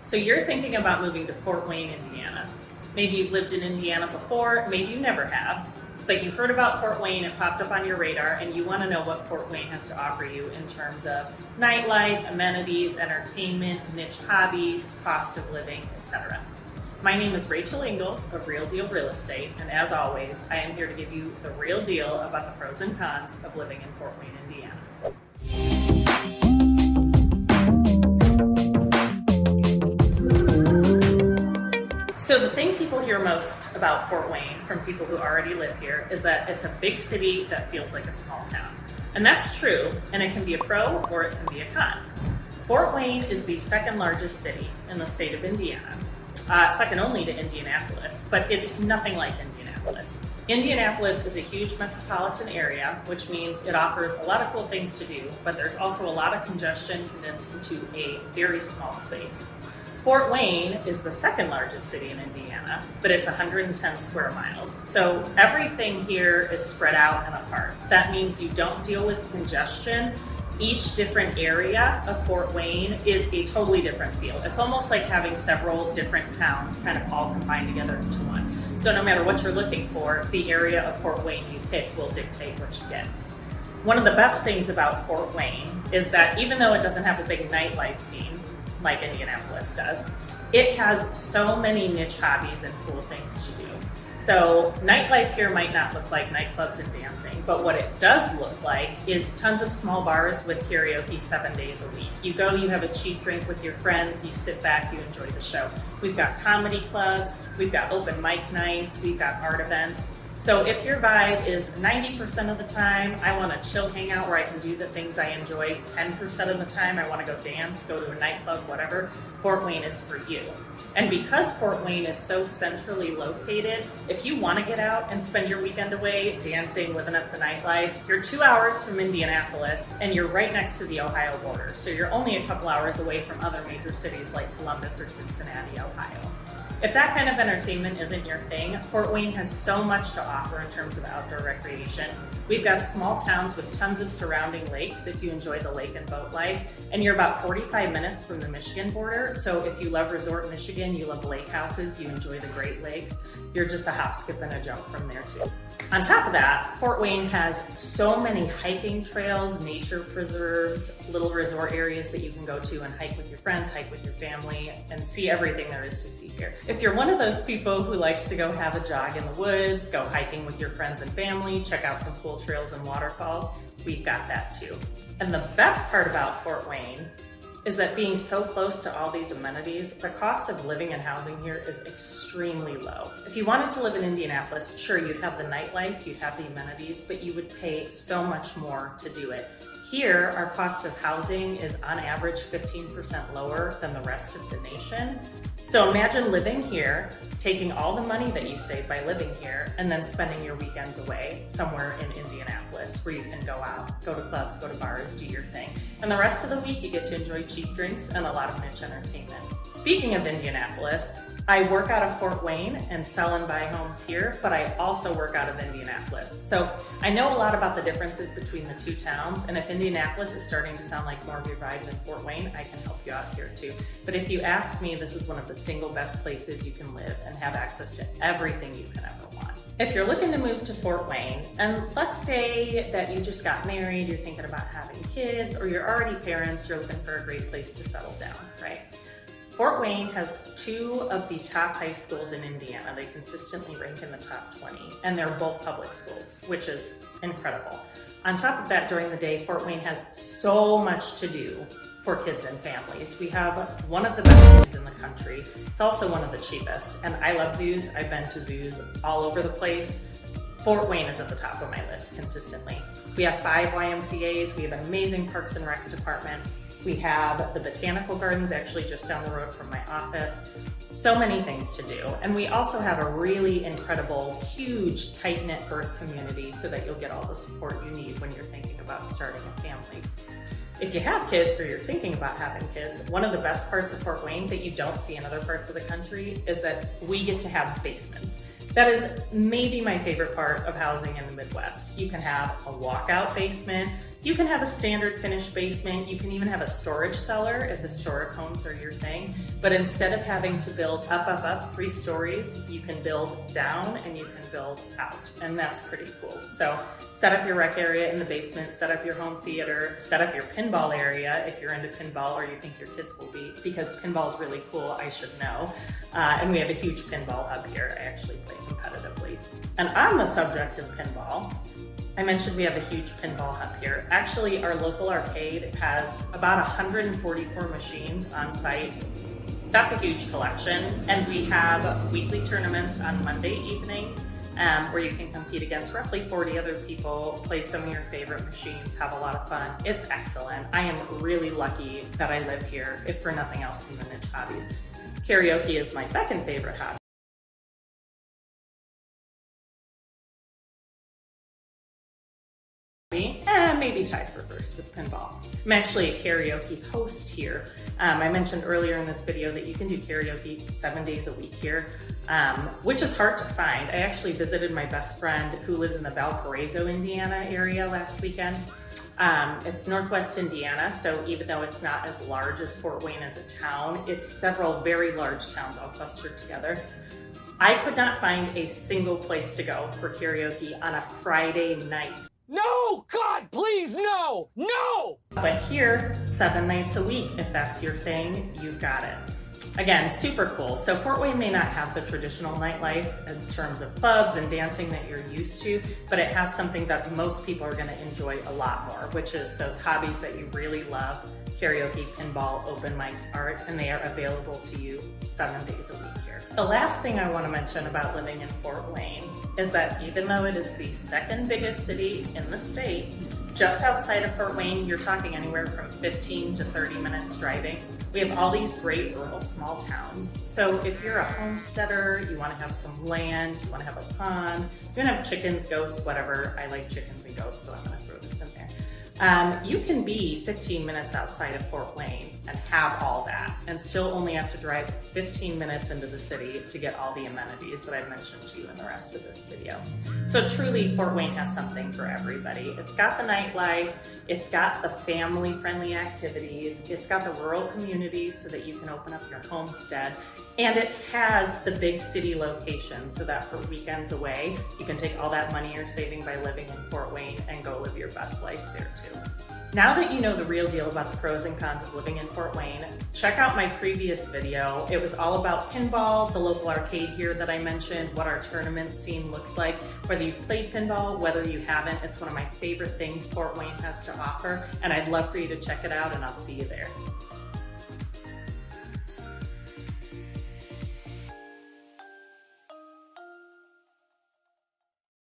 So you're thinking about moving to Fort Wayne, Indiana. Maybe you've lived in Indiana before, maybe you never have, but you heard about Fort Wayne, it popped up on your radar, and you want to know what Fort Wayne has to offer you in terms of nightlife, amenities, entertainment, niche hobbies, cost of living, etc. My name is Rachel.Engels of Real Deal Real Estate, and as always, I am here to give you the real deal about the pros and cons of living in Fort Wayne, Indiana. So the thing people hear most about Fort Wayne from people who already live here is that it's a big city that feels like a small town. And that's true, and it can be a pro or it can be a con. Fort Wayne is the second largest city in the state of Indiana, second only to Indianapolis, but it's nothing like Indianapolis. Indianapolis is a huge metropolitan area, which means it offers a lot of cool things to do, but there's also a lot of congestion condensed into a very small space. Fort Wayne is the second largest city in Indiana, but it's 110 square miles. So everything here is spread out and apart. That means you don't deal with congestion. Each different area of Fort Wayne is a totally different feel. It's almost like having several different towns kind of all combined together into one. So no matter what you're looking for, the area of Fort Wayne you pick will dictate what you get. One of the best things about Fort Wayne is that even though it doesn't have a big nightlife scene, like Indianapolis does, it has so many niche hobbies and cool things to do. So nightlife here might not look like nightclubs and dancing, but what it does look like is tons of small bars with karaoke 7 days a week. You go, you have a cheap drink with your friends, you sit back, you enjoy the show. We've got comedy clubs, we've got open mic nights, we've got art events. So if your vibe is 90% of the time, I want to chill, hang out where I can do the things I enjoy, 10% of the time I want to go dance, go to a nightclub, whatever, Fort Wayne is for you. And because Fort Wayne is so centrally located, if you want to get out and spend your weekend away dancing, living up the nightlife, you're 2 hours from Indianapolis and you're right next to the Ohio border. So you're only a couple hours away from other major cities like Columbus or Cincinnati, Ohio. If that kind of entertainment isn't your thing, Fort Wayne has so much to offer in terms of outdoor recreation. We've got small towns with tons of surrounding lakes if you enjoy the lake and boat life, and you're about 45 minutes from the Michigan border. So if you love resort Michigan, you love lake houses, you enjoy the Great Lakes, you're just a hop, skip, and a jump from there too. On top of that, Fort Wayne has so many hiking trails, nature preserves, little resort areas that you can go to and hike with your friends, hike with your family, and see everything there is to see here. If you're one of those people who likes to go have a jog in the woods, go hiking with your friends and family, check out some cool trails and waterfalls, we've got that too. And the best part about Fort Wayne is that being so close to all these amenities, the cost of living and housing here is extremely low. If you wanted to live in Indianapolis, sure, you'd have the nightlife, you'd have the amenities, but you would pay so much more to do it. Here, our cost of housing is on average 15% lower than the rest of the nation. So imagine living here, taking all the money that you save by living here, and then spending your weekends away somewhere in Indianapolis where you can go out, go to clubs, go to bars, do your thing. And the rest of the week you get to enjoy cheap drinks and a lot of niche entertainment. Speaking of Indianapolis, I work out of Fort Wayne and sell and buy homes here, but I also work out of Indianapolis. So I know a lot about the differences between the two towns, and if Indianapolis is starting to sound like more of your vibe than Fort Wayne, I can help you out here too. But if you ask me, this is one of the single best places you can live and have access to everything you can ever want. If you're looking to move to Fort Wayne, and let's say that you just got married, you're thinking about having kids, or you're already parents, you're looking for a great place to settle down, right? Fort Wayne has two of the top high schools in Indiana. They consistently rank in the top 20, and they're both public schools, which is incredible. On top of that, during the day, Fort Wayne has so much to do for kids and families. We have one of the best zoos in the country. It's also one of the cheapest, and I love zoos. I've been to zoos all over the place. Fort Wayne is at the top of my list consistently. We have 5 YMCAs. We have an amazing Parks and Recs department. We have the botanical gardens actually just down the road from my office. So many things to do. And we also have a really incredible, huge, tight-knit birth community so that you'll get all the support you need when you're thinking about starting a family. If you have kids or you're thinking about having kids, one of the best parts of Fort Wayne that you don't see in other parts of the country is that we get to have basements. That is maybe my favorite part of housing in the Midwest. You can have a walkout basement. You can have a standard finished basement. You can even have a storage cellar if historic homes are your thing. But instead of having to build up 3 stories, you can build down and you can build out. And that's pretty cool. So set up your rec area in the basement, set up your home theater, set up your pinball area if you're into pinball or you think your kids will be, because pinball is really cool, I should know. And we have a huge pinball hub here. I actually play competitively. And on the subject of pinball, I mentioned we have a huge pinball hub here. Actually, our local arcade has about 144 machines on site. That's a huge collection. And we have weekly tournaments on Monday evenings where you can compete against roughly 40 other people, play some of your favorite machines, have a lot of fun. It's excellent. I am really lucky that I live here, if for nothing else than the niche hobbies. Karaoke is my second favorite hobby. And maybe tied for first with pinball. I'm actually a karaoke host here. I mentioned earlier in this video that you can do karaoke 7 days a week here, which is hard to find. I actually visited my best friend who lives in the Valparaiso, Indiana area last weekend. It's Northwest Indiana, so even though it's not as large as Fort Wayne as a town, it's several very large towns all clustered together. I could not find a single place to go for karaoke on a Friday night. No! God, please, no! No! But here, 7 nights a week, if that's your thing, you've got it. Again, super cool. So Fort Wayne may not have the traditional nightlife in terms of clubs and dancing that you're used to, but it has something that most people are gonna enjoy a lot more, which is those hobbies that you really love: karaoke, pinball, open mics, art, and they are available to you 7 days a week here. The last thing I want to mention about living in Fort Wayne is that even though it is the second biggest city in the state, just outside of Fort Wayne, you're talking anywhere from 15 to 30 minutes driving. We have all these great rural small towns. So if you're a homesteader, you want to have some land, you want to have a pond, you want to have chickens, goats, whatever. I like chickens and goats, so I'm going to throw this in there. You can be 15 minutes outside of Fort Wayne and have all that and still only have to drive 15 minutes into the city to get all the amenities that I mentioned to you in the rest of this video. So truly, Fort Wayne has something for everybody. It's got the nightlife, it's got the family-friendly activities, it's got the rural communities so that you can open up your homestead, and it has the big city location so that for weekends away, you can take all that money you're saving by living in Fort Wayne and go live your best life there too. Now that you know the real deal about the pros and cons of living in Fort Wayne, check out my previous video. It was all about pinball, the local arcade here that I mentioned, what our tournament scene looks like. Whether you've played pinball, whether you haven't, it's one of my favorite things Fort Wayne has to offer, and I'd love for you to check it out, and I'll see you there.